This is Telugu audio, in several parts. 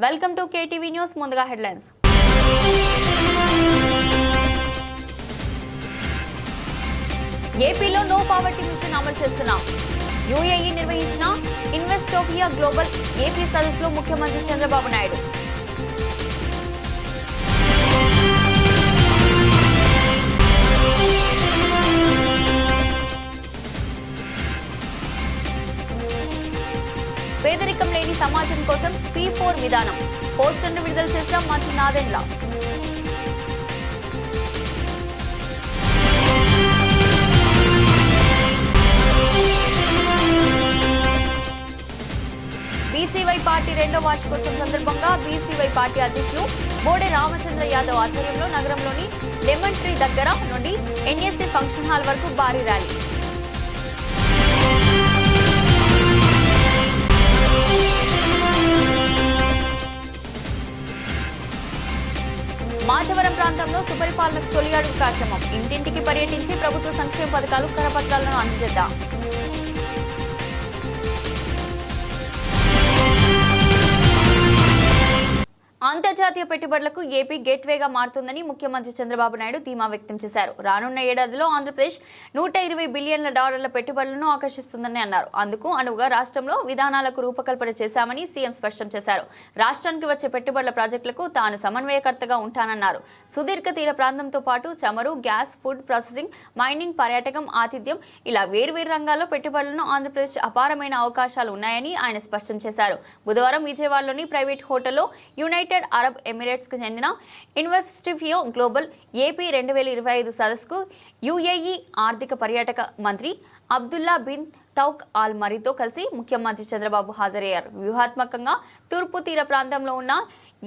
Welcome to KTV news. ముందుగా హెడ్లైన్స్. ఏపీలో నో పావర్టీ మిషన్ అమలు చేస్తున్నాం. యూఏఈ నిర్వహించిన ఇన్వెస్టోపియా గ్లోబల్ ఏపీ సదస్సులో ముఖ్యమంత్రి చంద్రబాబు నాయుడు. పేదరికం లేని సమాజం కోసం P4 విధానం పోస్టర్ను విడుదల చేసిన మంత్రి నాదెండ్ల. బీసీవై పార్టీ 2వ వార్షికోత్సవం సందర్భంగా బీసీవై పార్టీ అధ్యక్షులు బోడే రామచంద్ర యాదవ్ ఆధ్వర్యంలో నగరంలోని లెమన్ ట్రీ దగ్గర నుండి ఎన్ఎస్సీ ఫంక్షన్ హాల్ వరకు భారీ ర్యాలీ. మాచవరం ప్రాంతంలో సుపరిపాలనకు తొలి అడుగు కార్యక్రమం. ఇంటింటికి పర్యటించి ప్రభుత్వ సంక్షేమ పథకాలు కరపత్రాలను అందజేద్దాం. అంతర్జాతీయ పెట్టుబడులకు ఏపీ గేట్వేగా మారుతుందని ముఖ్యమంత్రి చంద్రబాబు నాయుడు ధీమా వ్యక్తం చేశారు. రానున్న ఏడాదిలో ఆంధ్రప్రదేశ్ $120 బిలియన్ల పెట్టుబడులను ఆకర్షిస్తుందని అన్నారు. అందుకు అనువుగా రాష్ట్రంలో విధానాలకు రూపకల్పన చేశామని సీఎం స్పష్టం చేశారు. రాష్ట్రానికి వచ్చే పెట్టుబడుల ప్రాజెక్టులకు తాను సమన్వయకర్తగా ఉంటానన్నారు. సుదీర్ఘ తీర ప్రాంతంతో పాటు చమురు, గ్యాస్, ఫుడ్ ప్రాసెసింగ్, మైనింగ్, పర్యాటకం, ఆతిథ్యం ఇలా వేర్వేరు రంగాల్లో పెట్టుబడులను ఆంధ్రప్రదేశ్ అపారమైన అవకాశాలు ఉన్నాయని ఆయన స్పష్టం చేశారు. బుధవారం విజయవాడలోని ప్రైవేట్ హోటల్లో యునైటెడ్ అరబ్ ఎమిరేట్స్ కు చెందిన ఇన్వెస్టిఫియో గ్లోబల్ ఏపీ 2025 సదస్సుకు యుఏఈ ఆర్థిక పర్యాటక మంత్రి అబ్దుల్లా బిన్ తౌక్ ఆల్ మరీతో కలిసి ముఖ్యమంత్రి చంద్రబాబు హాజరయ్యారు. వ్యూహాత్మకంగా తూర్పు తీర ప్రాంతంలో ఉన్న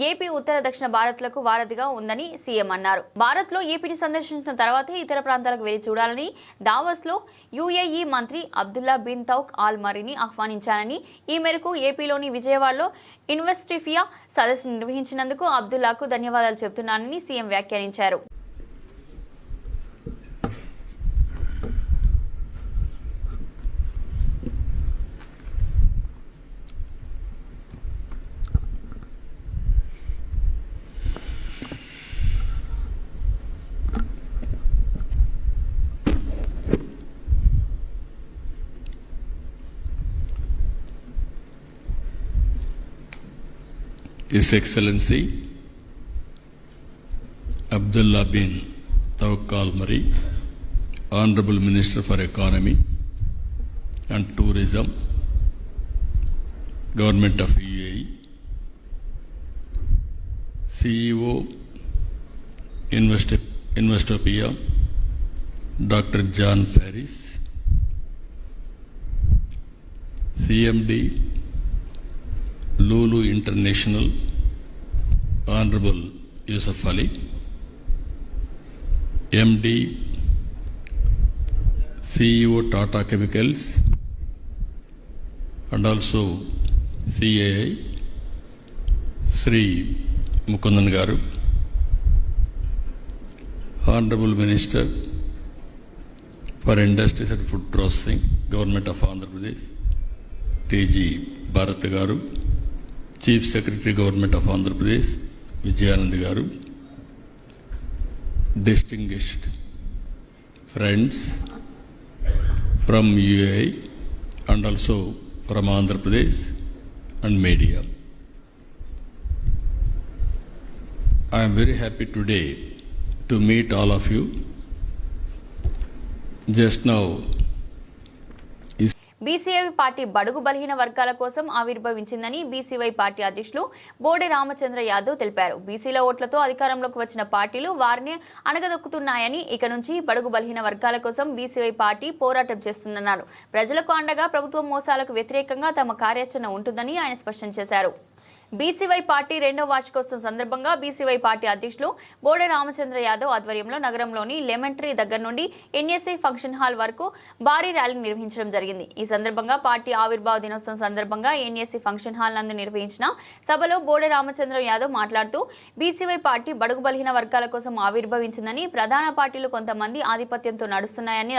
ఏపీ ఉత్తర దక్షిణ భారత్లకు వారధిగా ఉందని సీఎం అన్నారు. భారత్లో ఏపీని సందర్శించిన తర్వాతే ఇతర ప్రాంతాలకు వెళ్లి చూడాలని దావోస్లో యుఏఈ మంత్రి అబ్దుల్లా బిన్ తౌక్ ఆల్ మరీని ఆహ్వానించానని, ఈ మేరకు ఏపీలోని విజయవాడలో ఇన్వెస్టిఫియా సదస్సు నిర్వహించినందుకు అబ్దుల్లాకు ధన్యవాదాలు చెబుతున్నానని సీఎం వ్యాఖ్యానించారు. His Excellency Abdullah bin Tawq Al Mari, Honorable Minister for Economy and Tourism, Government of UAE, CEO Investopia, Dr. John Ferris, CMD Lulu International, Honorable Yusuf Ali, MD, CEO Tata Chemicals, and also CAI, Sri Mukundan Garu, Honorable Minister for Industries and Food Processing, Government of Andhra Pradesh, TG Bharat Garu, Chief Secretary Government of Andhra Pradesh, Vijayanand Garu, distinguished friends from UAE and also from Andhra Pradesh and media. I am very happy today to meet all of you. Just now, BCY party బడుగు బలహీన వర్గాల కోసం ఆవిర్భవించిందని బీసీవై పార్టీ అధ్యక్షులు బోడే రామచంద్ర యాదవ్ తెలిపారు. బీసీల ఓట్లతో అధికారంలోకి వచ్చిన పార్టీలు వారిని అణగదొక్కుతున్నాయని, ఇక నుంచి బడుగు బలహీన వర్గాల కోసం బీసీవై పార్టీ పోరాటం చేస్తుందన్నారు. ప్రజలకు అండగా ప్రభుత్వ మోసాలకు వ్యతిరేకంగా తమ కార్యాచరణ ఉంటుందని ఆయన స్పష్టం చేశారు. బీసీవై పార్టీ 2వ వార్షికోత్సవం సందర్భంగా బీసీవై పార్టీ అధ్యక్షులు బోడే రామచంద్ర యాదవ్ ఆధ్వర్యంలో నగరంలోని లెమన్ ట్రీ దగ్గర నుండి ఎన్ఎస్సీ ఫంక్షన్ హాల్ వరకు భారీ ర్యాలీ నిర్వహించడం జరిగింది. ఈ సందర్భంగా పార్టీ ఆవిర్భావ దినోత్సవం సందర్భంగా ఎన్ఎస్సీ ఫంక్షన్ హాల్ నందు నిర్వహించిన సభలో బోడే రామచంద్ర యాదవ్ మాట్లాడుతూ బీసీవై పార్టీ బడుగు బలహీన వర్గాల కోసం ఆవిర్భవించిందని, ప్రధాన పార్టీలు కొంతమంది ఆధిపత్యంతో నడుస్తున్నాయని,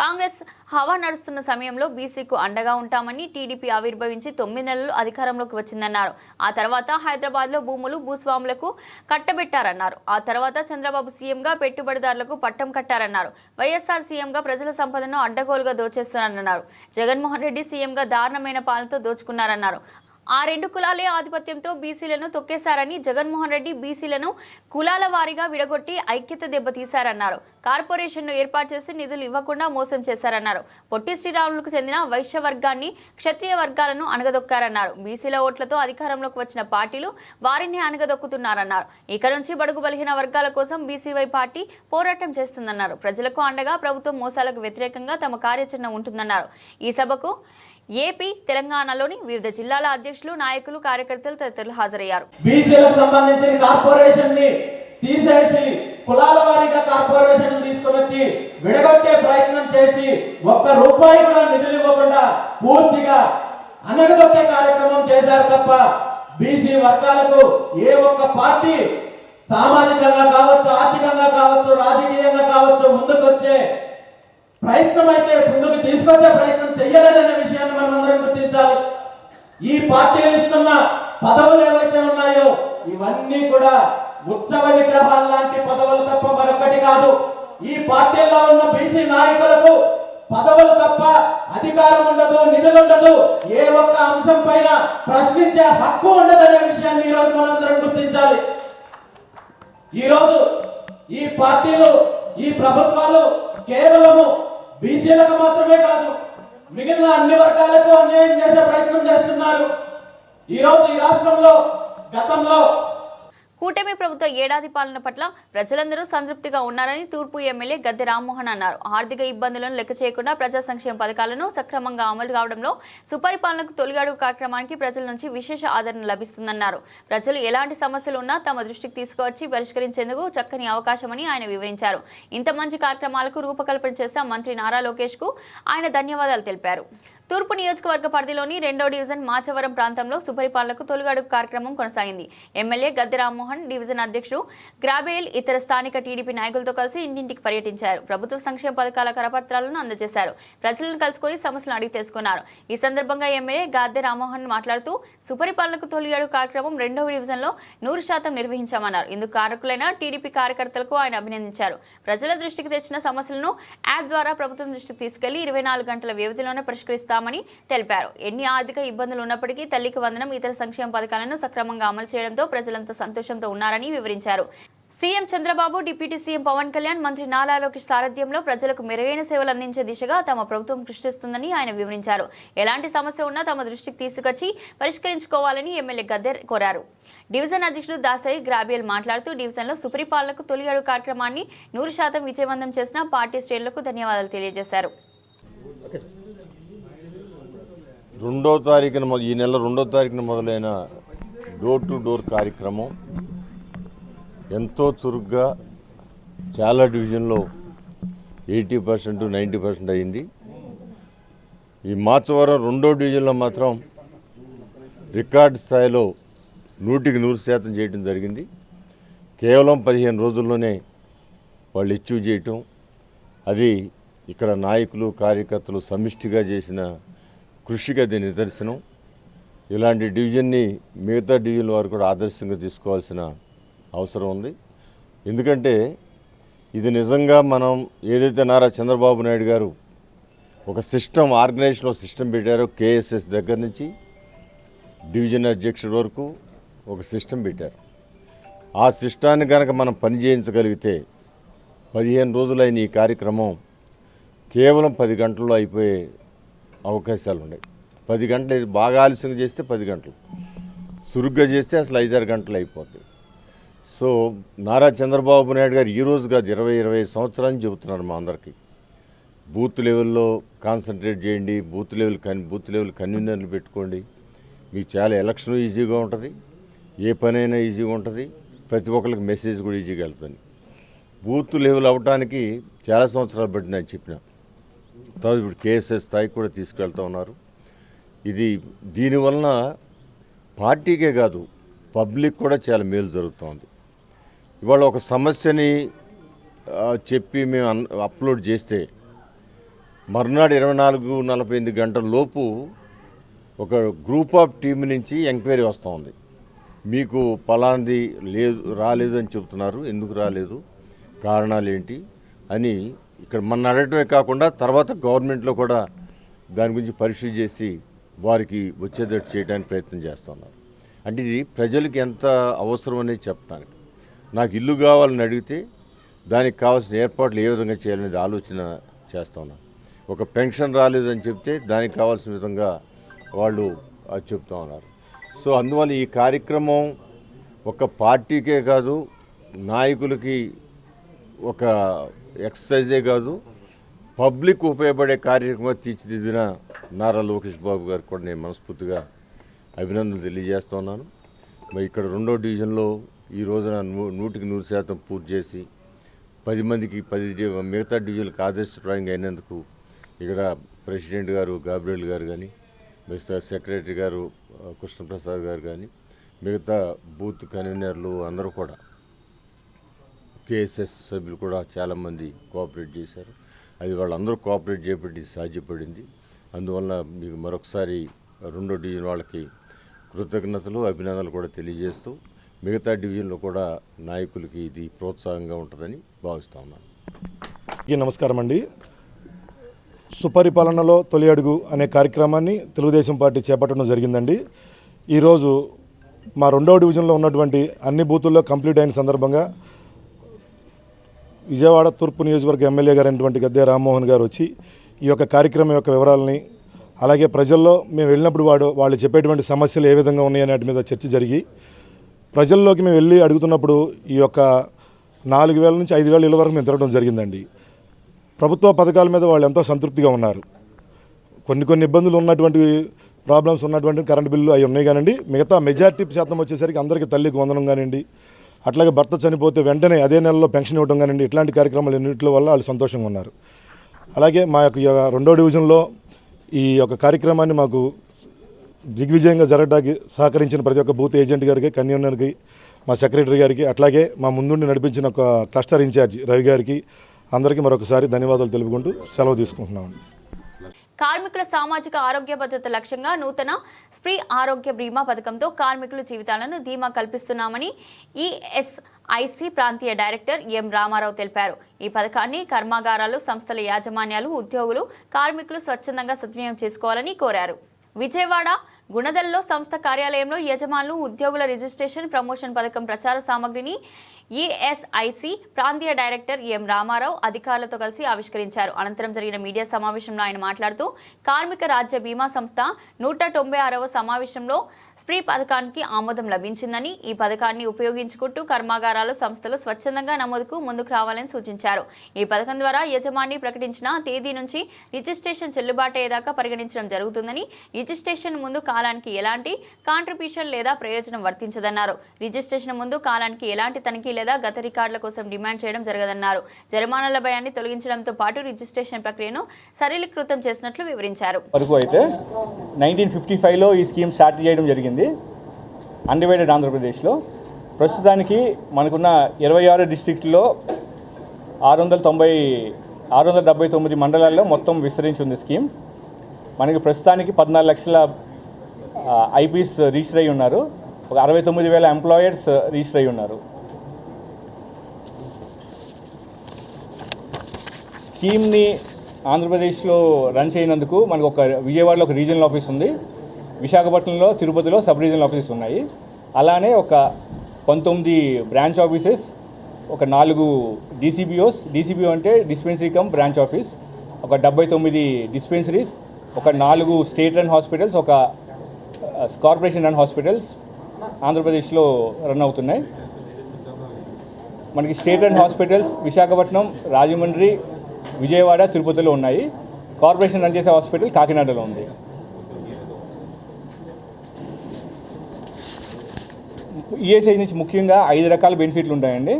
కాంగ్రెస్ హవా నడుస్తున్న సమయంలో బీసీకు అండగా ఉంటామని, టీడీపీ ఆవిర్భవించి 9 నెలలు అధికారంలోకి వచ్చిందన్నారు. ఆ తర్వాత హైదరాబాద్లో భూములు భూస్వాములకు కట్టబెట్టారన్నారు. ఆ తర్వాత చంద్రబాబు సీఎంగా పెట్టుబడిదారులకు పట్టం కట్టారన్నారు. వైఎస్ఆర్ సీఎంగా ప్రజల సంపదను అడ్డగోలుగా దోచేస్తున్నారన్నారు. జగన్మోహన్ రెడ్డి సీఎంగా దారుణమైన పాలనతో దోచుకున్నారన్నారు. ఆ రెండు కులాలే ఆధిపత్యంతో బీసీలను తొక్కేశారని, జగన్మోహన్ రెడ్డి బీసీలను కులాల వారీగా విడగొట్టి ఐక్యత దెబ్బతీశారన్నారు. కార్పొరేషన్ను ఏర్పాటు చేసి నిధులు ఇవ్వకుండా మోసం చేశారన్నారు. పొట్టి శ్రీరాములకు చెందిన వైశ్య వర్గాన్ని, క్షత్రియ వర్గాలను అణగదొక్కారన్నారు. బీసీల ఓట్లతో అధికారంలోకి వచ్చిన పార్టీలు వారిని అణగదొక్కుతున్నారన్నారు. ఇక నుంచి బడుగు బలహీన వర్గాల కోసం బీసీవై పార్టీ పోరాటం చేస్తుందన్నారు. ప్రజలకు అండగా ప్రభుత్వం మోసాలకు వ్యతిరేకంగా తమ కార్యాచరణ ఉంటుందన్నారు. ఈ సభకు ఏపీ, తెలంగాణలోని వివిధ జిల్లాల అధ్యక్షులు, నాయకులు, కార్యకర్తలు తదితరులు హాజరయ్యారు. బీసీలకు సంబంధించిన కార్పొరేషన్ ని తీసేసి కులాల వారీగా కార్పొరేషన్ తీసుకొని వచ్చి విడగొట్టే ప్రయత్నం చేసి ఒక్క రూపాయి కూడా నిధులు ఇవ్వకుండా పూర్తిగా అనగదొక్కే కార్యక్రమం చేశారు తప్ప బీసీ వర్గాలకు ఏ ఒక్క పార్టీ సామాజికంగా కావచ్చు, ఆర్థికంగా కావచ్చు, రాజకీయంగా కావచ్చు ముందుకొచ్చే ప్రయత్నం అయితే ముందుకు తీసుకొచ్చే ప్రయత్నం చేయలేదనే విషయాన్ని మనం అందరం గుర్తించాలి. ఈ పార్టీలు ఇస్తున్న పదవులు ఏవైతే ఉన్నాయో ఇవన్నీ కూడా ఉత్సవ విగ్రహాలు లాంటి పదవులు తప్ప మరొకటి కాదు. ఈ పార్టీల్లో ఉన్న బీసీ నాయకులకు పదవులు తప్ప అధికారం ఉండదు, నిధులు ఉండదు, ఏ ఒక్క అంశం పైన ప్రశ్నించే హక్కు ఉండదనే విషయాన్ని ఈరోజు మనందరం గుర్తించాలి. ఈరోజు ఈ పార్టీలు, ఈ ప్రభుత్వాలు కేవలము బీసీలకు మాత్రమే కాదు మిగిలిన అన్ని వర్గాలకు అన్యాయం చేసే ప్రయత్నం చేస్తున్నారు. ఈరోజు ఈ రాష్ట్రంలో గతంలో కూటమి ప్రభుత్వ ఏడాది పాలన పట్ల ప్రజలందరూ సంతృప్తిగా ఉన్నారని తూర్పు ఎమ్మెల్యే గద్దె రామ్మోహన్ అన్నారు. ఆర్థిక ఇబ్బందులను లెక్క చేయకుండా ప్రజా సంక్షేమ పథకాలను సక్రమంగా అమలు కావడంలో సుపరిపాలనకు తొలి అడుగు కార్యక్రమానికి ప్రజల నుంచి విశేష ఆదరణ లభిస్తుందన్నారు. ప్రజలు ఎలాంటి సమస్యలు ఉన్నా తమ దృష్టికి తీసుకువచ్చి పరిష్కరించేందుకు చక్కని అవకాశమని ఆయన వివరించారు. ఇంత మంచి కార్యక్రమాలకు రూపకల్పన చేసిన మంత్రి నారా లోకేష్ కు ఆయన ధన్యవాదాలు తెలిపారు. తూర్పు నియోజకవర్గ పరిధిలోని 2వ డివిజన్ మాచవరం ప్రాంతంలో సుపరిపాలనకు తొలిగడుగు కార్యక్రమం కొనసాగింది. ఎమ్మెల్యే గద్దె రామ్మోహన్, డివిజన్ అధ్యక్షుడు గ్రాబేల్ ఇతర స్థానిక టీడీపీ నాయకులతో కలిసి ఇంటింటికి పర్యటించారు. ప్రభుత్వ సంక్షేమ పథకాల కరపత్రాలను అందజేశారు. ప్రజలను కలుసుకొని సమస్యలను అడిగి తెలుసుకున్నారు. ఈ సందర్భంగా ఎమ్మెల్యే గద్దె రామ్మోహన్ మాట్లాడుతూ సుపరిపాలనకు తొలిగడుగు కార్యక్రమం 2వ డివిజన్లో 100% నిర్వహించామన్నారు. ఇందుకు కారకులైన టీడీపీ కార్యకర్తలకు ఆయన అభినందించారు. ప్రజల దృష్టికి తెచ్చిన సమస్యలను యాప్ ద్వారా ప్రభుత్వం దృష్టికి తీసుకెళ్లి 24 గంటల వ్యవధిలోనే పరిష్కరిస్తారు మని తెలిపారు. ఎన్ని ఆర్థిక ఇబ్బందులు ఉన్నప్పటికీ తల్లికి వందనం, ఇతర సంక్షేమ పథకాలను సక్రమంగా అమలు చేయడంతో ప్రజలంతా సంతోషంతో ఉన్నారని వివరించారు. CM Chandrababu, deputy CM Pawan Kalyan, మంత్రి నారా లోకేష్ సారథ్యంలో ప్రజలకు మెరుగైన సేవలు అందించే దిశగా తమ ప్రభుత్వం కృషి చేస్తుందని ఆయన వివరించారు. ఎలాంటి సమస్య ఉన్నా తమ దృష్టికి తీసుకొచ్చి పరిష్కరించుకోవాలని ఎమ్మెల్యే గద్దె కోరారు. డివిజన్ అధ్యక్షుడు దాసరి గ్రాబియల్ మాట్లాడుతూ డివిజన్లో సుపరిపాలనకు తొలి అడుగు కార్యక్రమాన్ని 100% విజయవంతం చేసిన పార్టీ శ్రేణులకు ధన్యవాదాలు తెలియజేశారు. ఈ నెల 2వ తారీఖున మొదలైన డోర్ టు డోర్ కార్యక్రమం ఎంతో చురుగ్గా చాలా డివిజన్లో 80%, 90% అయింది. ఈ మాచవరం 2వ డివిజన్లో మాత్రం రికార్డు స్థాయిలో 100% చేయడం జరిగింది. కేవలం 15 రోజుల్లోనే వాళ్ళు అచీవ్ చేయటం, అది ఇక్కడ నాయకులు, కార్యకర్తలు సమిష్టిగా చేసిన కృషికి అది నిదర్శనం. ఇలాంటి డివిజన్ని మిగతా డివిజన్ల వారు కూడా ఆదర్శంగా తీసుకోవాల్సిన అవసరం ఉంది. ఎందుకంటే ఇది నిజంగా మనం ఏదైతే నారా చంద్రబాబు నాయుడు గారు ఒక సిస్టమ్, ఆర్గనైజేషన్లో సిస్టమ్ పెట్టారో, కేఎస్ఎస్ దగ్గర నుంచి డివిజన్ అధ్యక్షుడి వరకు ఒక సిస్టమ్ పెట్టారు. ఆ సిస్టాన్ని కనుక మనం పని చేయించగలిగితే 15 రోజులైన ఈ కార్యక్రమం కేవలం 10 గంటల్లో అయిపోయే అవకాశాలు ఉన్నాయి. 10 గంటలు బాగా ఆలస్యంగా చేస్తే 10 గంటలు, సురుగ్గా చేస్తే అసలు 5-6 గంటలు అయిపోతాయి. సో నారా చంద్రబాబు నాయుడు గారు ఈ రోజు కాదు 20-25 సంవత్సరాలు చెబుతున్నారు మా అందరికీ, బూత్ లెవెల్లో కాన్సన్ట్రేట్ చేయండి, బూత్ లెవెల్ కన్వీనర్లు పెట్టుకోండి, మీకు చాలా ఎలక్షన్ ఈజీగా ఉంటుంది, ఏ పనైనా ఈజీగా ఉంటుంది, ప్రతి ఒక్కరికి మెసేజ్ కూడా ఈజీగా వెళ్తుంది. బూత్ లెవెల్ అవ్వడానికి చాలా సంవత్సరాలు పట్టింది అని చెప్పిన తర్వాత ఇప్పుడు కేఎస్ఎస్ స్థాయికి కూడా తీసుకెళ్తూ ఉన్నారు. దీనివలన పార్టీకే కాదు పబ్లిక్ కూడా చాలా మేలు జరుగుతుంది. ఇవాళ ఒక సమస్యని చెప్పి మేము అప్లోడ్ చేస్తే మర్నాడు 24-48 గంటల లోపు ఒక గ్రూప్ ఆఫ్ టీమ్ నుంచి ఎంక్వైరీ వస్తూ ఉంది. మీకు పలాంది లేదు రాలేదు అని చెప్తున్నారు, ఎందుకు రాలేదు, కారణాలు ఏంటి అని ఇక్కడ మన అడగటమే కాకుండా తర్వాత గవర్నమెంట్లో కూడా దాని గురించి పరీక్ష చేసి వారికి వచ్చేటట్టు చేయడానికి ప్రయత్నం చేస్తున్నారు. అంటే ఇది ప్రజలకు ఎంత అవసరం అనేది చెప్పడానికి. నాకు ఇల్లు కావాలని అడిగితే దానికి కావాల్సిన ఏర్పాట్లు ఏ విధంగా చేయాలనేది ఆలోచన చేస్తున్నాను. ఒక పెన్షన్ రాలేదని చెప్తే దానికి కావాల్సిన విధంగా వాళ్ళు చెప్తా ఉన్నారు. సో అందువల్ల ఈ కార్యక్రమం ఒక పార్టీకే కాదు, నాయకులకి ఒక ఎక్సర్సైజే కాదు, పబ్లిక్ ఉపయోగపడే కార్యక్రమంగా తీర్చిదిద్దిన నారా లోకేష్ బాబు గారికి కూడా నేను మనస్ఫూర్తిగా అభినందనలు తెలియజేస్తున్నాను. మరి ఇక్కడ 2వ డివిజన్లో ఈ రోజున 100% పూర్తి చేసి 10 మందికి 10 మిగతా డివిజన్లకు ఆదర్శప్రాయంగా అయినందుకు ఇక్కడ ప్రెసిడెంట్ గారు గాబ్రియల్ గారు కానీ, మిస్టర్ సెక్రటరీ గారు కృష్ణప్రసాద్ గారు కానీ, మిగతా బూత్ కన్వీనర్లు అందరూ కూడా, కేఎస్ఎస్ సభ్యులు కూడా చాలామంది కోఆపరేట్ చేశారు. అది వాళ్ళందరూ కోఆపరేట్ చేయబట్టి సాధ్యపడింది. అందువల్ల మీకు మరొకసారి 2వ డివిజన్ వాళ్ళకి కృతజ్ఞతలు, అభినందనలు కూడా తెలియజేస్తూ మిగతా డివిజన్లో కూడా నాయకులకి ఇది ప్రోత్సాహంగా ఉంటుందని భావిస్తూ ఉన్నాను. నమస్కారం అండి. సుపరిపాలనలో తొలి అడుగు అనే కార్యక్రమాన్ని తెలుగుదేశం పార్టీ చేపట్టడం జరిగిందండి. ఈరోజు మా 2వ డివిజన్లో ఉన్నటువంటి అన్ని బూతుల్లో కంప్లీట్ అయిన సందర్భంగా విజయవాడ తూర్పు నియోజకవర్గ ఎమ్మెల్యే గారు అయినటువంటి గద్దె రామ్మోహన్ గారు వచ్చి ఈ యొక్క కార్యక్రమం యొక్క వివరాలని, అలాగే ప్రజల్లో మేము వెళ్ళినప్పుడు వాళ్ళు చెప్పేటువంటి సమస్యలు ఏ విధంగా ఉన్నాయి వాటి మీద చర్చ జరిగి, ప్రజల్లోకి మేము వెళ్ళి అడుగుతున్నప్పుడు ఈ యొక్క 4,000 నుంచి 5,000 ఇళ్ళ వరకు మేము తిరగడం జరిగిందండి. ప్రభుత్వ పథకాల మీద వాళ్ళు ఎంతో సంతృప్తిగా ఉన్నారు. కొన్ని ఇబ్బందులు ఉన్నటువంటి ప్రాబ్లమ్స్ ఉన్నటువంటి కరెంటు బిల్లు అవి ఉన్నాయి కానివ్వండి, మిగతా మెజార్టీ శాతం వచ్చేసరికి అందరికీ తల్లికి వందనం కానివ్వండి, అట్లాగే భర్త చనిపోతే వెంటనే అదే నెలలో పెన్షన్ ఇవ్వడం కానివ్వండి, ఇట్లాంటి కార్యక్రమాలు ఎన్నింటి వల్ల వాళ్ళు సంతోషంగా ఉన్నారు. అలాగే మా యొక్క 2వ డివిజన్లో ఈ యొక్క కార్యక్రమాన్ని మాకు దిగ్విజయంగా జరగడానికి సహకరించిన ప్రతి ఒక్క బూత్ ఏజెంట్ గారికి, కన్వీనర్కి, మా సెక్రటరీ గారికి, అట్లాగే మా ముందుండి నడిపించిన ఒక క్లస్టర్ ఇన్ఛార్జి రవి గారికి అందరికీ మరొకసారి ధన్యవాదాలు తెలుపుకుంటూ సెలవు తీసుకుంటున్నామండి. కార్మికుల సామాజిక ఆరోగ్య భద్రత లక్ష్యంగా నూతన స్త్రీ ఆరోగ్య బీమా పథకంతో కార్మికుల జీవితాలను ధీమా కల్పిస్తున్నామని ఈఎస్ఐసి ప్రాంతీయ డైరెక్టర్ ఎం రామారావు తెలిపారు. ఈ పథకాన్ని కర్మాగారాలు, సంస్థల యాజమాన్యాలు, ఉద్యోగులు, కార్మికులు స్వచ్ఛందంగా సద్వినియోగం చేసుకోవాలని కోరారు. విజయవాడ గుణదల్లో సంస్థ కార్యాలయంలో యజమానులు, ఉద్యోగుల రిజిస్ట్రేషన్ ప్రమోషన్ పథకం ప్రచార సామగ్రిని ఈఎస్ఐసి ప్రాంతీయ డైరెక్టర్ ఎం రామారావు అధికారులతో కలిసి ఆవిష్కరించారు. అనంతరం జరిగిన మీడియా సమావేశంలో ఆయన మాట్లాడుతూ కార్మిక రాజ్య బీమా సంస్థ 196వ సమావేశంలో స్త్రీ పథకానికి ఆమోదం లభించిందని, ఈ పథకాన్ని ఉపయోగించుకుంటూ కర్మాగారాలు, సంస్థలు స్వచ్ఛందంగా నమోదుకు ముందుకు రావాలని సూచించారు. ఈ పథకం ద్వారా యజమాని ప్రకటించిన తేదీ నుంచి రిజిస్ట్రేషన్ చెల్లుబాటు అయ్యేదాకా పరిగణించడం జరుగుతుందని, రిజిస్ట్రేషన్ ముందు కాలానికి ఎలాంటి కాంట్రిబ్యూషన్ లేదా ప్రయోజనం వర్తించదన్నారు. రిజిస్ట్రేషన్ ముందు కాలానికి ఎలాంటి తనిఖీ లేదా గత రికార్డుల కోసం డిమాండ్ చేయడం జరగదన్నారు. జరిమానాల భయాన్ని తొలగించడంతో పాటు రిజిస్ట్రేషన్ ప్రక్రియను సరళీకృతం చేసినట్లు వివరించారు. వరకు అయితే 1955లో ఈ స్కీమ్ స్టార్ట్ చేయడం జరిగింది అన్డివైడెడ్ ఆంధ్రప్రదేశ్లో. ప్రస్తుతానికి మనకున్న 26 డిస్ట్రిక్ట్లో 679 మండలాల్లో మొత్తం విస్తరించి ఉంది స్కీమ్. మనకి ప్రస్తుతానికి 14 లక్షల ఐపీస్ రిజిస్టర్ అయ్యి ఉన్నారు. ఒక 69,000 ఎంప్లాయర్స్ రిజిస్టర్ అయ్యి ఉన్నారు. స్కీమ్ని ఆంధ్రప్రదేశ్లో రన్ చేయనందుకు మనకు ఒక విజయవాడలో ఒక రీజనల్ ఆఫీస్ ఉంది, విశాఖపట్నంలో, తిరుపతిలో సబ్ రీజనల్ ఆఫీసెస్ ఉన్నాయి. అలానే ఒక 19 బ్రాంచ్ ఆఫీసెస్, ఒక 4 డీసీబీఓ అంటే డిస్పెన్సరీ కమ్ బ్రాంచ్ ఆఫీస్, ఒక 79 డిస్పెన్సరీస్, ఒక 4 స్టేట్ రన్ హాస్పిటల్స్, ఒక కార్పొరేషన్ రన్ హాస్పిటల్స్ ఆంధ్రప్రదేశ్లో రన్ అవుతున్నాయి. మనకి state run hospitals Visakhapatnam, Rajahmundry, Vijayawada, తిరుపతిలో ఉన్నాయి. కార్పొరేషన్ రన్ చేసే హాస్పిటల్ కాకినాడలో ఉంది. ఈఎస్ఐ నుంచి ముఖ్యంగా 5 రకాల బెనిఫిట్లు ఉంటాయండి.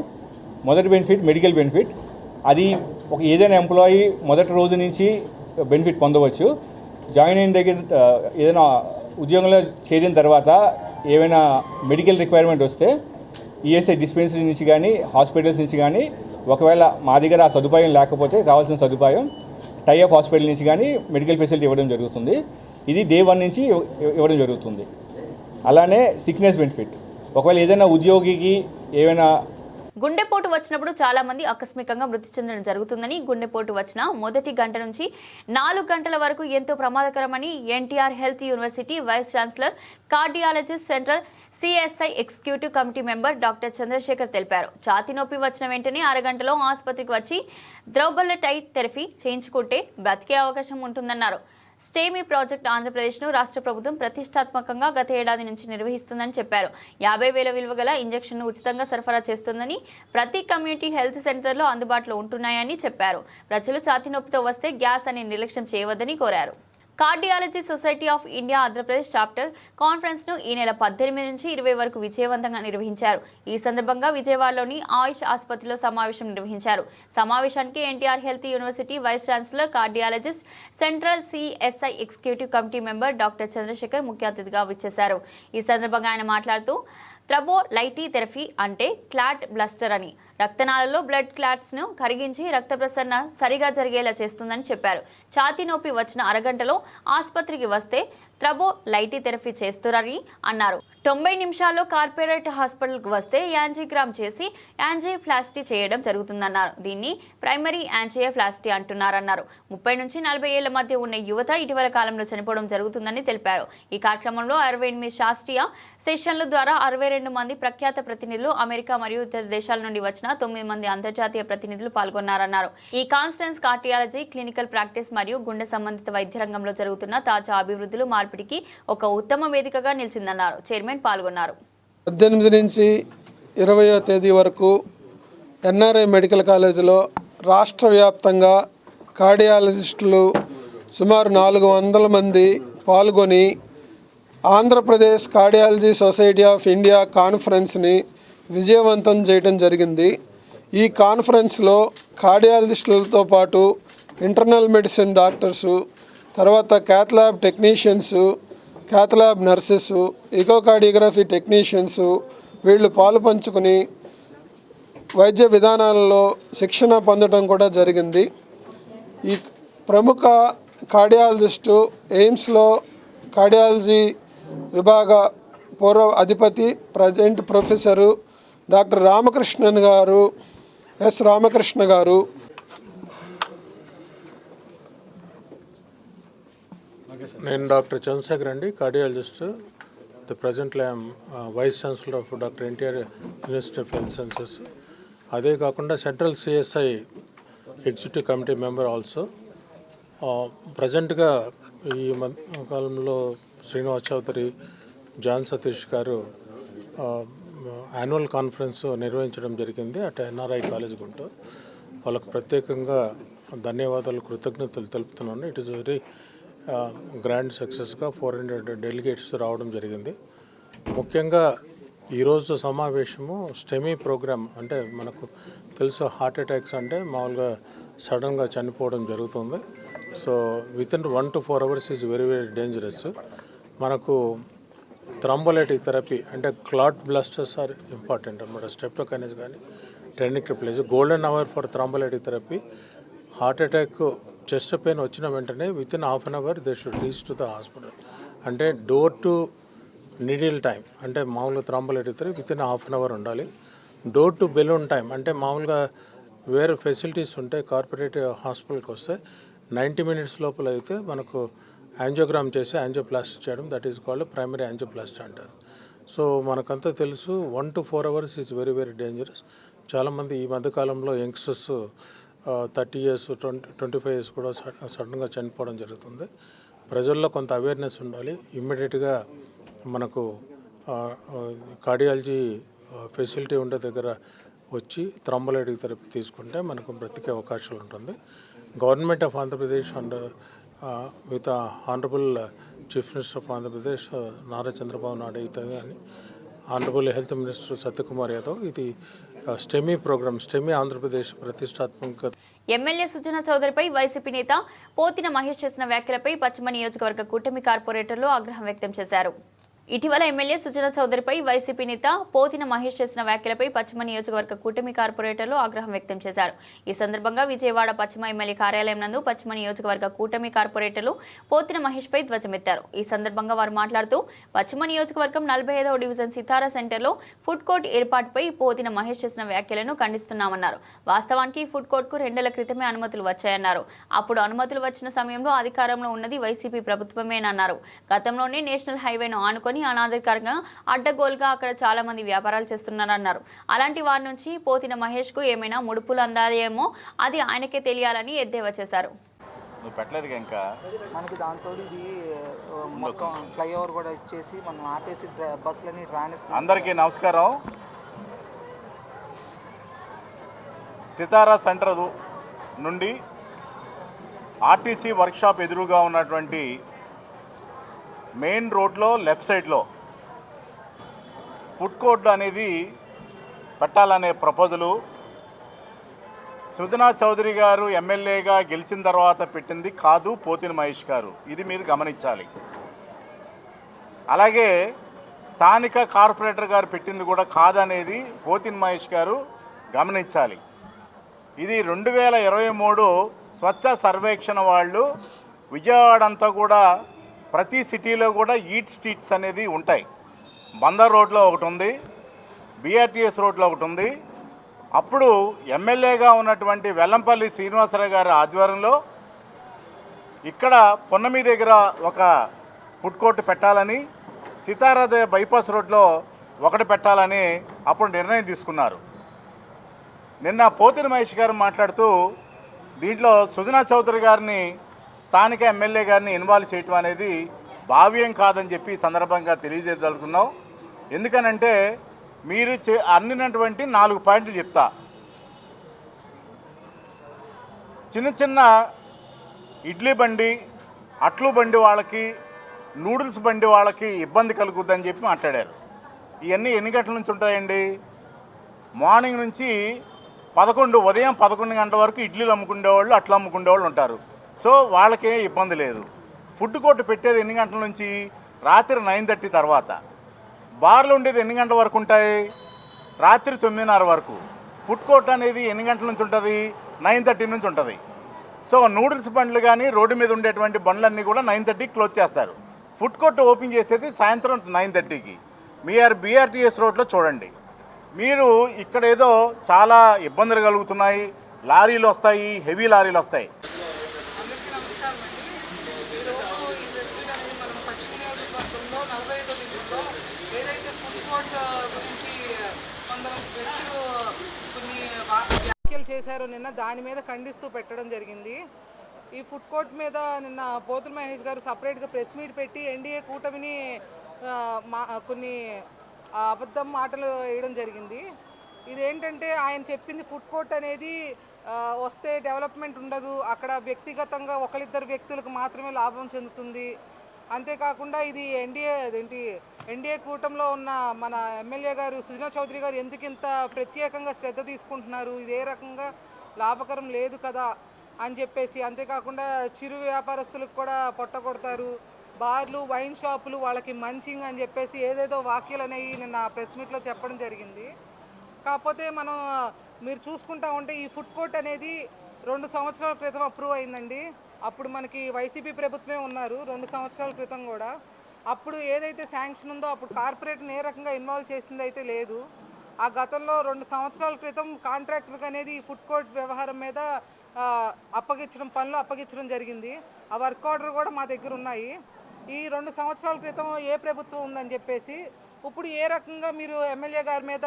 మొదటి బెనిఫిట్ మెడికల్ బెనిఫిట్. అది ఒక ఏదైనా ఎంప్లాయీ మొదటి రోజు నుంచి బెనిఫిట్ పొందవచ్చు. జాయిన్ అయిన దగ్గర ఏదైనా ఉద్యోగంలో చేరిన తర్వాత ఏమైనా మెడికల్ రిక్వైర్మెంట్ వస్తే ఈఎస్ఐ డిస్పెన్సరీ నుంచి కానీ, హాస్పిటల్స్ నుంచి కానీ, ఒకవేళ మా దగ్గర ఆ సదుపాయం లేకపోతే కావాల్సిన సదుపాయం టైఅప్ హాస్పిటల్ నుంచి కానీ మెడికల్ ఫెసిలిటీ ఇవ్వడం జరుగుతుంది. ఇది డే 1 నుంచి ఇవ్వడం జరుగుతుంది. అలానే సిక్నెస్ బెనిఫిట్. ఒకవేళ ఏదైనా ఉద్యోగికి ఏమైనా గుండెపోటు వచ్చినప్పుడు చాలా మంది ఆకస్మికంగా మృతి చెందడం జరుగుతుందని, గుండెపోటు వచ్చిన మొదటి గంట నుంచి 4 గంటల వరకు ఎంతో ప్రమాదకరమని NTR health university vice chancellor cardiologist central CSI executive committee member doctor Chandrashekar తెలిపారు. ఛాతీ నొప్పి వచ్చిన వెంటనే అరగంటలో ఆసుపత్రికి వచ్చి ద్రౌబలటైట్ థెరపీ చేయించుకుంటే బ్రతికే అవకాశం ఉంటుందన్నారు. స్టేమీ ప్రాజెక్ట్ ఆంధ్రప్రదేశ్ను రాష్ట్ర ప్రభుత్వం ప్రతిష్టాత్మకంగా గత ఏడాది నుంచి నిర్వహిస్తుందని చెప్పారు. 50,000 విలువ గల ఇంజెక్షన్ను ఉచితంగా సరఫరా చేస్తుందని, ప్రతి కమ్యూనిటీ హెల్త్ సెంటర్లో అందుబాటులో ఉంటున్నాయని చెప్పారు. ప్రజలు ఛాతీ నొప్పితో వస్తే గ్యాస్ అని నిర్లక్ష్యం చేయవద్దని కోరారు. Cardiology society of India Andhra Pradesh chapter కాన్ఫరెన్స్ను ఈ నెల 18 నుంచి 20 వరకు విజయవంతంగా నిర్వహించారు. ఈ సందర్భంగా విజయవాడలోని ఆయుష్ ఆసుపత్రిలో సమావేశం నిర్వహించారు. సమావేశానికి NTR health university vice chancellor cardiologist central CSI executive committee member doctor Chandrashekar ముఖ్య అతిథిగా విచ్చేశారు. ఈ సందర్భంగా ఆయన మాట్లాడుతూ థ్రబోలైటీ థెరపీ అంటే క్లాట్ బ్లస్టర్ అని, రక్తనాళాల్లో బ్లడ్ క్లాట్స్ను కరిగించి రక్త ప్రసరణ సరిగా జరిగేలా చేస్తుందని చెప్పారు. ఛాతీ నొప్పి వచ్చిన అరగంటలో ఆసుపత్రికి వస్తే థ్రబోలైటీ థెరపీ చేస్తారని అన్నారు. 90 నిమిషాల్లో కార్పొరేట్ హాస్పిటల్కి వస్తే యాంజియోగ్రామ్ చేసి యాంజియోప్లాస్టీ చేయడం జరుగుతుందన్నారు. దీన్ని ప్రైమరీ యాంజియోప్లాస్టీ అంటున్నారన్నారు. 30 నుంచి 40 ఏళ్ల మధ్య ఉన్న యువత ఇటీవల కాలంలో చనిపోవడం జరుగుతుందని తెలిపారు. ఈ కార్యక్రమంలో 68 శాస్త్రీయ సెషన్ల ద్వారా 62 మంది ప్రఖ్యాత ప్రతినిధులు, అమెరికా మరియు ఇతర దేశాల నుండి వచ్చిన 9 మంది అంతర్జాతీయ ప్రతినిధులు పాల్గొన్నారన్నారు. ఈ కాన్ఫరెన్స్ కార్డియాలజీ, క్లినికల్ ప్రాక్టీస్ మరియు గుండె సంబంధిత వైద్య రంగంలో జరుగుతున్న తాజా అభివృద్ధులు, మార్పిడికి ఒక ఉత్తమ వేదికగా నిలిచిందన్నారు. చైర్మన్ పాల్గొన్నారు. 18 నుంచి 20వ తేదీ వరకు ఎన్ఆర్ఐ మెడికల్ కాలేజీలో రాష్ట్ర వ్యాప్తంగా కార్డియాలజిస్టులు సుమారు 400 మంది పాల్గొని Andhra Pradesh cardiology society of India కాన్ఫరెన్స్ని విజయవంతం చేయడం జరిగింది. ఈ కాన్ఫరెన్స్లో కార్డియాలజిస్టులతో పాటు ఇంటర్నల్ మెడిసిన్ డాక్టర్సు, తర్వాత cath lab technicians, cath lab nurses, echocardiography technicians వీళ్ళు పాలు పంచుకుని వైద్య విధానాలలో శిక్షణ పొందడం కూడా జరిగింది. ఈ ప్రముఖ కార్డియాలజిస్టు, ఎయిమ్స్లో కార్డియాలజీ విభాగ పూర్వ అధిపతి, ప్రజెంట్ ప్రొఫెసరు డాక్టర్ రామకృష్ణన్ గారు, ఎస్ రామకృష్ణ గారు, నేను డాక్టర్ చంద్రశేఖర్ అండి, cardiologist. Presently I'm vice chancellor of doctor NTR university of health sciences. అదే కాకుండా central CSI executive committee member also. ప్రజెంట్గా ఈ కాలంలో శ్రీనివాస్ చౌదరి, జాన్ సతీష్ గారు యాన్యువల్ కాన్ఫరెన్స్ నిర్వహించడం జరిగింది అట్ ఎన్ఆర్ఐ కాలేజ్ గుంటూరు. వాళ్ళకు ప్రత్యేకంగా ధన్యవాదాలు, కృతజ్ఞతలు తెలుపుతున్నాను. ఇట్ ఈస్ వెరీ గ్రాండ్ సక్సెస్గా 400 డెలిగేట్స్ రావడం జరిగింది. ముఖ్యంగా ఈరోజు సమావేశము స్టెమీ ప్రోగ్రామ్. అంటే మనకు తెలుసు హార్ట్ అటాక్స్ అంటే మామూలుగా సడన్గా చనిపోవడం జరుగుతుంది. So within 1 to 4 hours is very very dangerous. మనకు థ్రాంబోలైటిక్ థెరపీ అంటే క్లాట్ బ్లాస్టర్స్ ఆర్ ఇంపార్టెంట్ అన్నమాట. స్ట్రెప్టోకైనస్ కానీ tenecteplase, golden hour for thrombolytic therapy. Heart attack, chest pain వచ్చిన వెంటనే within half an hour they should reach to the hospital. అంటే డోర్ టు నీడిల్ టైం అంటే మామూలుగా thrombolytic therapy within half an hour ఉండాలి. డోర్ టు బెలూన్ టైం అంటే మామూలుగా వేరే ఫెసిలిటీస్ ఉంటాయి కార్పొరేట్ హాస్పిటల్కి వస్తే 90 minutes లోపల అయితే మనకు యాంజియోగ్రామ్ చేసి యాంజియోప్లాస్టీ చేయడం, that is called primary angioplasty అంటారు. సో మనకంతా తెలుసు 1 to 4 hours is very very dangerous. చాలామంది ఈ మధ్యకాలంలో యంగ్స్టర్స్ 30 years 25 years కూడా సడన్గా చనిపోవడం జరుగుతుంది. ప్రజల్లో కొంత అవేర్నెస్ ఉండాలి. ఇమ్మీడియట్గా మనకు కార్డియాలజీ ఫెసిలిటీ ఉండే దగ్గర వచ్చి థ్రాంబోలైటిక్ థెరపీ తీసుకుంటే మనకు బ్రతికే అవకాశాలు ఉంటుంది. Government of Andhra Pradesh and with honourable chief minister of Andhra Pradesh Nara Chandrababu Naidu అయితే కానీ honourable health minister Satyakumar Yadav ఇది స్టెమీ ప్రోగ్రామ్, స్టెమీ ఆంధ్రప్రదేశ్ ప్రతిష్టాత్మక. ఎమ్మెల్యే సుజనా చౌదరిపై వైసీపీ నేత పోతిన మహేష్ చేసిన వ్యాఖ్యలపై పశ్చిమ నియోజకవర్గ కూటమి కార్పొరేటర్లు ఆగ్రహం వ్యక్తం చేశారు. ఇటీవల ఎమ్మెల్యే సుజనా చౌదరిపై వైసీపీ నేత పోతిన మహేష్ చేసిన వ్యాఖ్యలపై పశ్చిమ నియోజకవర్గ కూటమి కార్పొరేటర్లు ఆగ్రహం వ్యక్తం చేశారు. ఈ సందర్భంగా విజయవాడ పశ్చిమ ఎమ్మెల్యే కార్యాలయం నందు పశ్చిమ నియోజకవర్గ కూటమి కార్పొరేటర్లు పోతిన మహేష్పై ధ్వజమెత్తారు. ఈ సందర్భంగా వారు మాట్లాడుతూ పశ్చిమ నియోజకవర్గం 45వ డివిజన్ సితారా సెంటర్లో ఫుడ్ కోర్ట్ ఏర్పాటుపై పోతిన మహేష్ చేసిన వ్యాఖ్యలను ఖండిస్తున్నామన్నారు. వాస్తవానికి ఫుడ్ కోర్టుకు 2 నెలల క్రితమే అనుమతులు వచ్చాయన్నారు. అప్పుడు అనుమతులు వచ్చిన సమయంలో అధికారంలో ఉన్నది వైసీపీ ప్రభుత్వమేనన్నారు. గతంలోనే నేషనల్ హైవేను ఆనుకొని అనాధికారంగా అడ్డగోలుగా అక్కడ చాలా మంది వ్యాపారాలు చేస్తున్నారన్నారు. అలాంటి వారి నుంచి పోతిన మహేష్ కు ఏమైనా ముడుపులు అందాయేమో అది ఆయనకే తెలియాలని ఎద్దేవా చేశారు. నువ్వు పెట్టలేదు ఇంకా మనకి దాంతో ఇది మొత్తం ఫ్లైఓవర్ కూడా ఇచ్చేసి మనం ఆపేసి బస్సులని రానిస్తాం. అందరికీ నమస్కారం. సితారా సెంటర్ నుండి ఆర్టీసీ వర్క్షాప్ ఎదురుగా ఉన్నటువంటి మెయిన్ రోడ్లో లెఫ్ట్ సైడ్లో ఫుడ్ కోర్ట్ అనేది పెట్టాలనే ప్రపోజలు సుజనా చౌదరి గారు ఎమ్మెల్యేగా గెలిచిన తర్వాత పెట్టింది కాదు పోతిన మహేష్ గారు. ఇది మీరు గమనించాలి. అలాగే స్థానిక కార్పొరేటర్ గారు పెట్టింది కూడా కాదనేది పోతిన మహేష్ గారు గమనించాలి. ఇది 2023 స్వచ్ఛ సర్వేక్షణ వాళ్ళు విజయవాడ అంతా కూడా ప్రతి సిటీలో కూడా ఈట్ స్ట్రీట్స్ అనేది ఉంటాయి. బందర్ రోడ్లో ఒకటి ఉంది, బిఆర్టీఎస్ రోడ్లో ఒకటి ఉంది. అప్పుడు ఎమ్మెల్యేగా ఉన్నటువంటి వెల్లంపల్లి శ్రీనివాసరావు గారి ఆధ్వర్యంలో ఇక్కడ పొన్నమి దగ్గర ఒక ఫుడ్ కోర్ట్ పెట్టాలని, సితారా బైపాస్ రోడ్లో ఒకటి పెట్టాలని అప్పుడు నిర్ణయం తీసుకున్నారు. నిన్న పోతిన మహేష్ గారు మాట్లాడుతూ దీంట్లో సుజనా చౌదరి గారిని స్థానిక ఎమ్మెల్యే గారిని ఇన్వాల్వ్ చేయటం అనేది భావ్యం కాదని చెప్పి సందర్భంగా తెలియజేయదలుచుకున్నాం. ఎందుకనంటే మీరు అన్నినటువంటి 4 పాయింట్లు చెప్తా. చిన్న చిన్న ఇడ్లీ బండి, అట్లు బండి వాళ్ళకి, నూడిల్స్ బండి వాళ్ళకి ఇబ్బంది కలుగుద్దని చెప్పి మాట్లాడారు. ఇవన్నీ ఎన్ని గంటల నుంచి ఉంటాయండి? మార్నింగ్ నుంచి ఉదయం 11 గంటల వరకు ఇడ్లీలు అమ్ముకునేవాళ్ళు, అట్లు అమ్ముకునేవాళ్ళు ఉంటారు. సో వాళ్ళకే ఇబ్బంది లేదు. ఫుడ్ కోర్టు పెట్టేది ఎన్ని గంటల నుంచి? రాత్రి 9:30 తర్వాత. బార్లు ఉండేది ఎన్ని గంటల వరకు ఉంటాయి? రాత్రి 9:30 వరకు. ఫుడ్ కోర్ట్ అనేది ఎన్ని గంటల నుంచి ఉంటుంది? 9:30 నుంచి ఉంటుంది. సో నూడిల్స్ బండ్లు కానీ రోడ్డు మీద ఉండేటువంటి బండ్లన్నీ కూడా 9:30కి క్లోజ్ చేస్తారు. ఫుడ్ కోర్ట్ ఓపెన్ చేసేది సాయంత్రం 9:30కి. మీరు బీఆర్టీఎస్ రోడ్లో చూడండి. మీరు ఇక్కడ ఏదో చాలా ఇబ్బందులు కలుగుతున్నాయి, లారీలు వస్తాయి, హెవీ లారీలు వస్తాయి. అందరికీ నమస్కారం అండి. ఈరోజు ఈ ప్రెస్ మీట్ అనేది మనం పశ్చిమ నియోజకవర్గంలో 45వ డివిజన్లో ఏదైతే ఫుడ్ కోర్ట్ గురించి కొందరు వ్యక్తులు కొన్ని వ్యాఖ్యలు చేశారో నిన్న దాని మీద ఖండిస్తూ పెట్టడం జరిగింది. ఈ ఫుడ్ కోర్ట్ మీద నిన్న పోతుల మహేష్ గారు సపరేట్గా ప్రెస్ మీట్ పెట్టి ఎన్డీఏ కూటమిని కొన్ని అబద్ధం మాటలు వేయడం జరిగింది. ఇదేంటంటే ఆయన చెప్పింది ఫుడ్ కోర్ట్ అనేది వస్తే డెవలప్మెంట్ ఉండదు, అక్కడ వ్యక్తిగతంగా ఒకరిద్దరు వ్యక్తులకు మాత్రమే లాభం చెందుతుంది. అంతేకాకుండా ఇది ఎన్డీఏ కూటమిలో ఉన్న మన ఎమ్మెల్యే గారు సుజనా చౌదరి గారు ఎందుకు ఇంత ప్రత్యేకంగా శ్రద్ధ తీసుకుంటున్నారు, ఇది ఏ రకంగా లాభకరం లేదు కదా అని చెప్పేసి, అంతేకాకుండా చిరు వ్యాపారస్తులకు కూడా పొట్టగొడతారు, బార్లు, వైన్ షాపులు వాళ్ళకి మంచింగ్ అని చెప్పేసి ఏదేదో వాక్యాలు అనేవి నిన్న ప్రెస్ మీట్లో చెప్పడం జరిగింది. కాకపోతే మీరు చూసుకుంటా ఉంటే ఈ ఫుడ్ కోర్ట్ అనేది 2 సంవత్సరాల క్రితం అప్రూవ్ అయిందండి. అప్పుడు మనకి వైసీపీ ప్రభుత్వమే ఉన్నారు 2 సంవత్సరాల క్రితం కూడా. అప్పుడు ఏదైతే శాంక్షన్ ఉందో అప్పుడు కార్పొరేట్ని ఏ రకంగా ఇన్వాల్వ్ చేసింది అయితే లేదు. ఆ గతంలో 2 సంవత్సరాల క్రితం కాంట్రాక్టర్కి అనేది ఈ ఫుడ్ కోర్ట్ వ్యవహారం మీద పనులు అప్పగించడం జరిగింది. ఆ వర్క్ ఆర్డర్ కూడా మా దగ్గర ఉన్నాయి. ఈ 2 సంవత్సరాల క్రితం ఏ ప్రభుత్వం ఉందని చెప్పేసి ఇప్పుడు ఏ రకంగా మీరు ఎమ్మెల్యే గారి మీద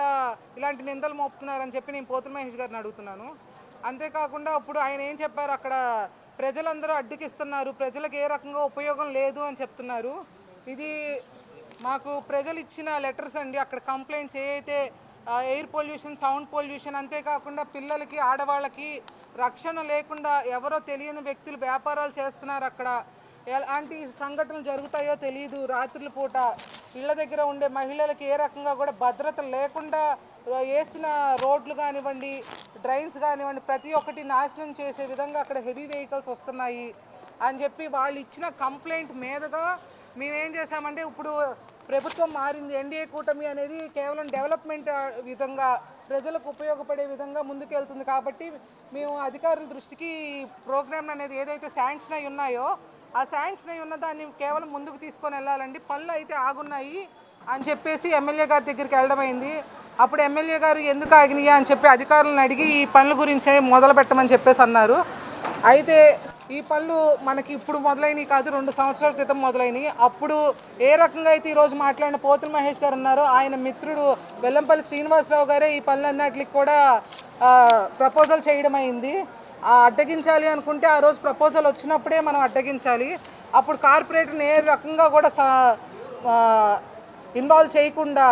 ఇలాంటి నిందలు మోపుతున్నారని చెప్పి నేను పోతుల మహేష్ గారిని అడుగుతున్నాను. అంతేకాకుండా ఇప్పుడు ఆయన ఏం చెప్పారు, అక్కడ ప్రజలందరూ అడ్డుకిస్తున్నారు, ప్రజలకు ఏ రకంగా ఉపయోగం లేదు అని చెప్తున్నారు. ఇది మాకు ప్రజలు ఇచ్చిన లెటర్స్ అండి. అక్కడ కంప్లైంట్స్ ఏవైతే ఎయిర్ పొల్యూషన్, సౌండ్ పొల్యూషన్, అంతేకాకుండా పిల్లలకి, ఆడవాళ్ళకి రక్షణ లేకుండా ఎవరో తెలియని వ్యక్తులు వ్యాపారాలు చేస్తున్నారు. అక్కడ ఎలాంటి సంఘటనలు జరుగుతాయో తెలియదు. రాత్రుల పూట ఇళ్ల దగ్గర ఉండే మహిళలకి ఏ రకంగా కూడా భద్రత లేకుండా వేసిన రోడ్లు కానివ్వండి, డ్రైన్స్ కానివ్వండి, ప్రతి ఒక్కటి నాశనం చేసే విధంగా అక్కడ హెవీ వెహికల్స్ వస్తున్నాయి అని చెప్పి వాళ్ళు ఇచ్చిన కంప్లైంట్ మీదుగా మేమేం చేశామంటే ఇప్పుడు ప్రభుత్వం మారింది. ఎన్డీఏ కూటమి అనేది కేవలం డెవలప్మెంట్ విధంగా ప్రజలకు ఉపయోగపడే విధంగా ముందుకెళ్తుంది. కాబట్టి మేము అధికారుల దృష్టికి ప్రోగ్రామ్ అనేది ఏదైతే శాంక్షన్ అయి ఉన్నాయో ఆ శాంక్షన్ అయి ఉన్న దాన్ని కేవలం ముందుకు తీసుకొని వెళ్ళాలండి. పనులు అయితే ఆగున్నాయి అని చెప్పేసి ఎమ్మెల్యే గారి దగ్గరికి వెళ్ళడం అయింది. అప్పుడు ఎమ్మెల్యే గారు ఎందుకు ఆగినాయా అని చెప్పి అధికారులను అడిగి ఈ పనుల గురించే మొదలు పెట్టమని చెప్పేసి అన్నారు. అయితే ఈ పనులు మనకి ఇప్పుడు మొదలైనవి కాదు, 2 సంవత్సరాల క్రితం మొదలైనవి. అప్పుడు ఏ రకంగా అయితే ఈరోజు మాట్లాడిన పోతుల మహేష్ గారు ఉన్నారో ఆయన మిత్రుడు వెల్లంపల్లి శ్రీనివాసరావు గారే ఈ పనులన్నిటికి కూడా ప్రపోజల్ చేయడం అయింది. అడ్డగించాలి అనుకుంటే ఆ రోజు ప్రపోజల్ వచ్చినప్పుడే మనం అడ్డగించాలి. అప్పుడు కార్పొరేటర్ని ఏ రకంగా కూడా ఇన్వాల్వ్ చేయకుండా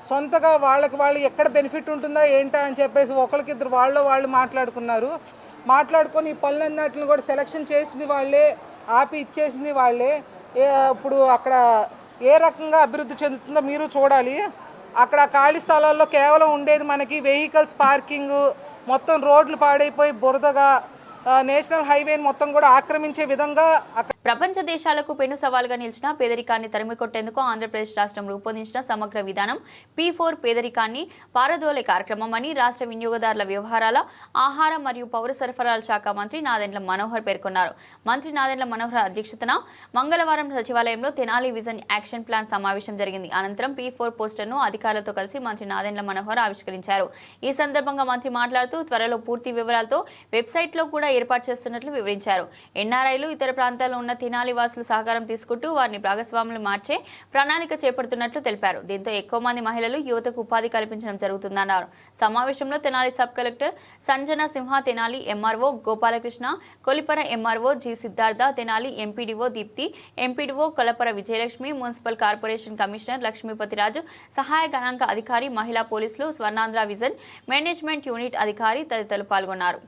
సొంతగా వాళ్ళు ఎక్కడ బెనిఫిట్ ఉంటుందా ఏంటా అని చెప్పేసి ఒకరికిద్దరు వాళ్ళు మాట్లాడుకున్నారు. మాట్లాడుకొని ఈ పనులన్నిటిని కూడా సెలక్షన్ చేసింది వాళ్ళే, ఆపి ఇచ్చేసింది వాళ్ళే. ఇప్పుడు అక్కడ ఏ రకంగా అభివృద్ధి చెందుతుందో మీరు చూడాలి. అక్కడ ఖాళీ స్థలాల్లో కేవలం ఉండేది మనకి వెహికల్స్ పార్కింగ్, మొత్తం రోడ్లు పాడైపోయి బురదగా నేషనల్ హైవేని మొత్తం కూడా ఆక్రమించే విధంగా ప్రపంచ దేశాలకు పెను సవాలుగా నిలిచిన పేదరికాన్ని తరిమికొట్టేందుకు ఆంధ్రప్రదేశ్ రాష్ట్రం రూపొందించిన సమగ్ర విధానం P4 పేదరికాన్ని పారదోలే కార్యక్రమం అని రాష్ట్ర వినియోగదారుల వ్యవహారాల, ఆహార మరియు పౌర సరఫరాల శాఖ మంత్రి నాదెండ్ల మనోహర్ పేర్కొన్నారు. మంత్రి నాదెండ్ల మనోహర్ అధ్యక్షతన మంగళవారం సచివాలయంలో తెనాలి విజన్ యాక్షన్ ప్లాన్ సమావేశం జరిగింది. అనంతరం P4 పోస్టర్ను అధికారులతో కలిసి మంత్రి నాదెండ్ల మనోహర్ ఆవిష్కరించారు. ఈ సందర్భంగా మంత్రి మాట్లాడుతూ త్వరలో పూర్తి వివరాలతో వెబ్సైట్లో కూడా ఏర్పాటు చేస్తున్నట్లు వివరించారు. ఎన్ఆర్ఐలు, ఇతర ప్రాంతాల్లో ఉన్న తెనాలి వాసులు సహకారం తీసుకుంటూ వారిని భాగస్వాములు మార్చే ప్రణాళిక చేపడుతున్నట్లు తెలిపారు. దీంతో ఎక్కువ మంది మహిళలు, యువతకు ఉపాధి కల్పించడం జరుగుతుందన్నారు. సమావేశంలో Tenali sub collector Sanjana Simha, Tenali MRO Gopalakrishna, Kolipara MRO G Siddhartha, Tenali MPDO Deepti, MPDO Kolapara Vijayalakshmi, municipal corporation commissioner Lakshmipathiraju, సహాయ గణాంక అధికారి, మహిళా పోలీసులు, స్వర్ణాంధ్ర విజన్ మేనేజ్మెంట్ యూనిట్ అధికారి తదితరులు పాల్గొన్నారు.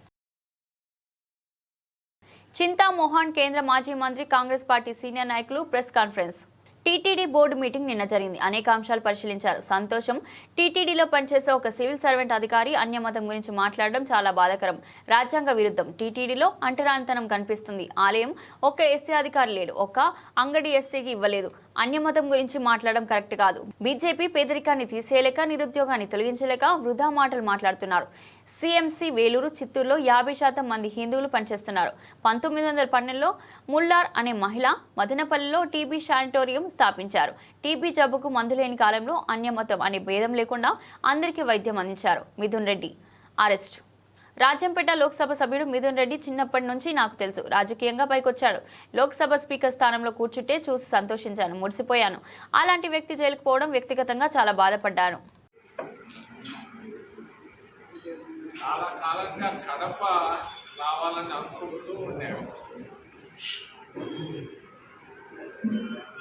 చింతామోహన్ కేంద్ర మాజీ మంత్రి, కాంగ్రెస్ పార్టీ సీనియర్ నాయకులు press conference. TTD board meeting నిన్న జరిగింది. అనేక అంశాలు పరిశీలించారు. సంతోషం. టీటీడీలో పనిచేసే ఒక సివిల్ సర్వెంట్ అధికారి అన్యమతం గురించి మాట్లాడడం చాలా బాధాకరం, రాజ్యాంగ విరుద్ధం. టీటీడీలో అంటరానితనం కనిపిస్తుంది. ఆలయం ఒక్క ఎస్సీ అధికారి లేడు, ఒక్క అంగడి ఎస్సీకి ఇవ్వలేదు. అన్యమతం గురించి మాట్లాడడం కరెక్ట్ కాదు. బీజేపీ పేదరికాన్ని తీసేయలేక, నిరుద్యోగాన్ని తొలగించలేక వృధా మాటలు మాట్లాడుతున్నారు. సిఎంసి వేలూరు, చిత్తూరులో 50% మంది హిందువులు పనిచేస్తున్నారు. 1912లో ముల్లార్ అనే మహిళ మదనపల్లిలో టీబీ శానిటోరియం స్థాపించారు. టీబీ జబ్బుకు మందు లేని కాలంలో అన్యమతం అనే భేదం లేకుండా అందరికీ వైద్యం అందించారు. మిథున్ రెడ్డి అరెస్ట్. రాజంపేట లోక్సభ సభ్యుడు మిథున్ రెడ్డి చిన్నప్పటి నుంచి నాకు తెలుసు. రాజకీయంగా పైకొచ్చాడు. లోక్సభ స్పీకర్ స్థానంలో కూర్చుంటే చూసి సంతోషించాను, మురిసిపోయాను. అలాంటి వ్యక్తి జైలుకు పోవడం వ్యక్తిగతంగా చాలా బాధపడ్డాను. చాలా కాలంగా కడప రావాలని అనుకుంటూ ఉండేవి.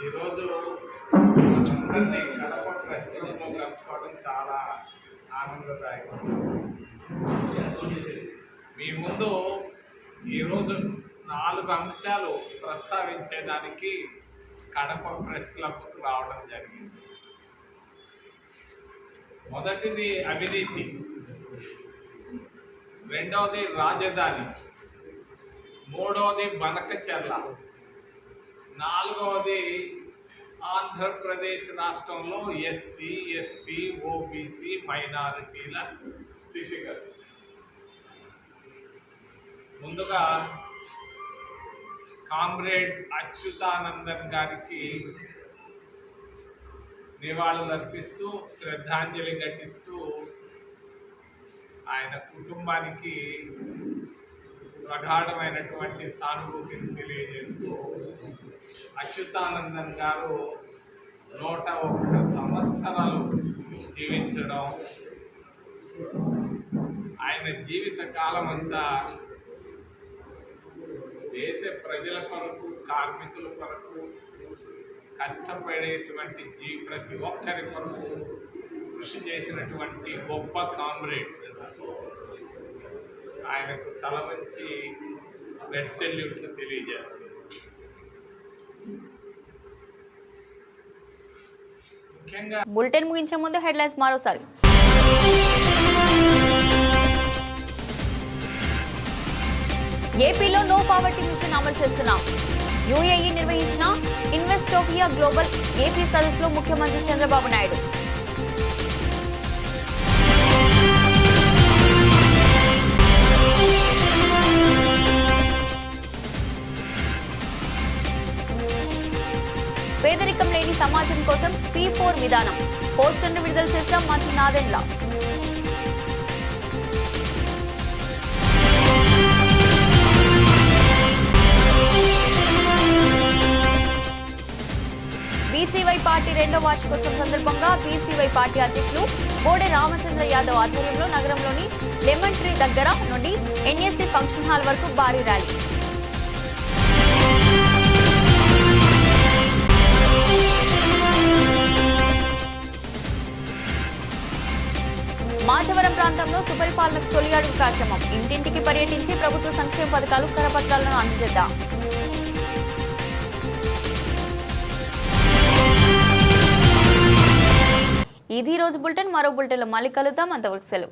ఈరోజు అందరినీ కడప ప్రెస్ క్లబ్లో కలుసుకోవడం చాలా ఆనందదాయకం. మీ ముందు ఈరోజు 4 అంశాలు ప్రస్తావించేదానికి కడప ప్రెస్ క్లబ్కు రావడం జరిగింది. మొదటిది అవినీతి, రెండవది రాజధాని, మూడవది బనకచెర్ల, నాలుగవది ఆంధ్రప్రదేశ్ రాష్ట్రంలో ఎస్సీ, ఎస్టీ, ఓబీసీ మైనారిటీల స్థితిగతి. ముందుగా కామ్రేడ్ అచ్యుతానందన్ గారికి నివాళులర్పిస్తూ, శ్రద్ధాంజలి ఘటిస్తూ, ఆయన కుటుంబానికి ప్రగాఢమైనటువంటి సానుభూతిని తెలియజేస్తూ, అచ్యుతానందన్ గారు 101 సంవత్సరాలు జీవించడం, ఆయన జీవిత కాలం అంతా దేశ ప్రజల కొరకు, కార్మికుల కొరకు, కష్టపడేటువంటి ప్రతి ఒక్కరి కొరకు కృషి చేసినటువంటి గొప్ప కామ్రేడ్. ఆయనకు తల వంచి రెడ్ సెల్యూట్లు తెలియజేస్తుంది. ముఖ్యంగా బులెటిన్ ముగించే ముందు హెడ్లైన్స్ మరోసారి. ఏపీలో నో పావర్టీ మిషన్ అమలు చేస్తున్నాం. యుఏఈ నిర్వహించిన ఇన్వెస్టోపియా గ్లోబల్ ఏపీ సదస్సులో ముఖ్యమంత్రి చంద్రబాబు నాయుడు. పేదరికం లేని సమాజం కోసం P4 విధానం పోస్టర్ను విడుదల చేసిన మంత్రి నాదెండ్ల. బీసీవై పార్టీ 2వ వార్షికోత్సవం సందర్భంగా బీసీవై పార్టీ అధ్యక్షులు బోడే రామచంద్ర యాదవ్ ఆధ్వర్యంలో నగరంలోని లెమన్ ట్రీ దగ్గర నుండి NSC ఫంక్షన్ హాల్ వరకు భారీ ర్యాలీ. మాచవరం ప్రాంతంలో సుపరిపాలనకు తొలి అడుగు కార్యక్రమం. ఇంటింటికి పర్యటించి ప్రభుత్వ సంక్షేమ పథకాలు కరపత్రాలను అందజేద్దాం. ఇది రోజు బులెటిన్. మరో బులెటిన్లో మళ్ళీ కలుద్దాం. అంతవరకు సెలవు.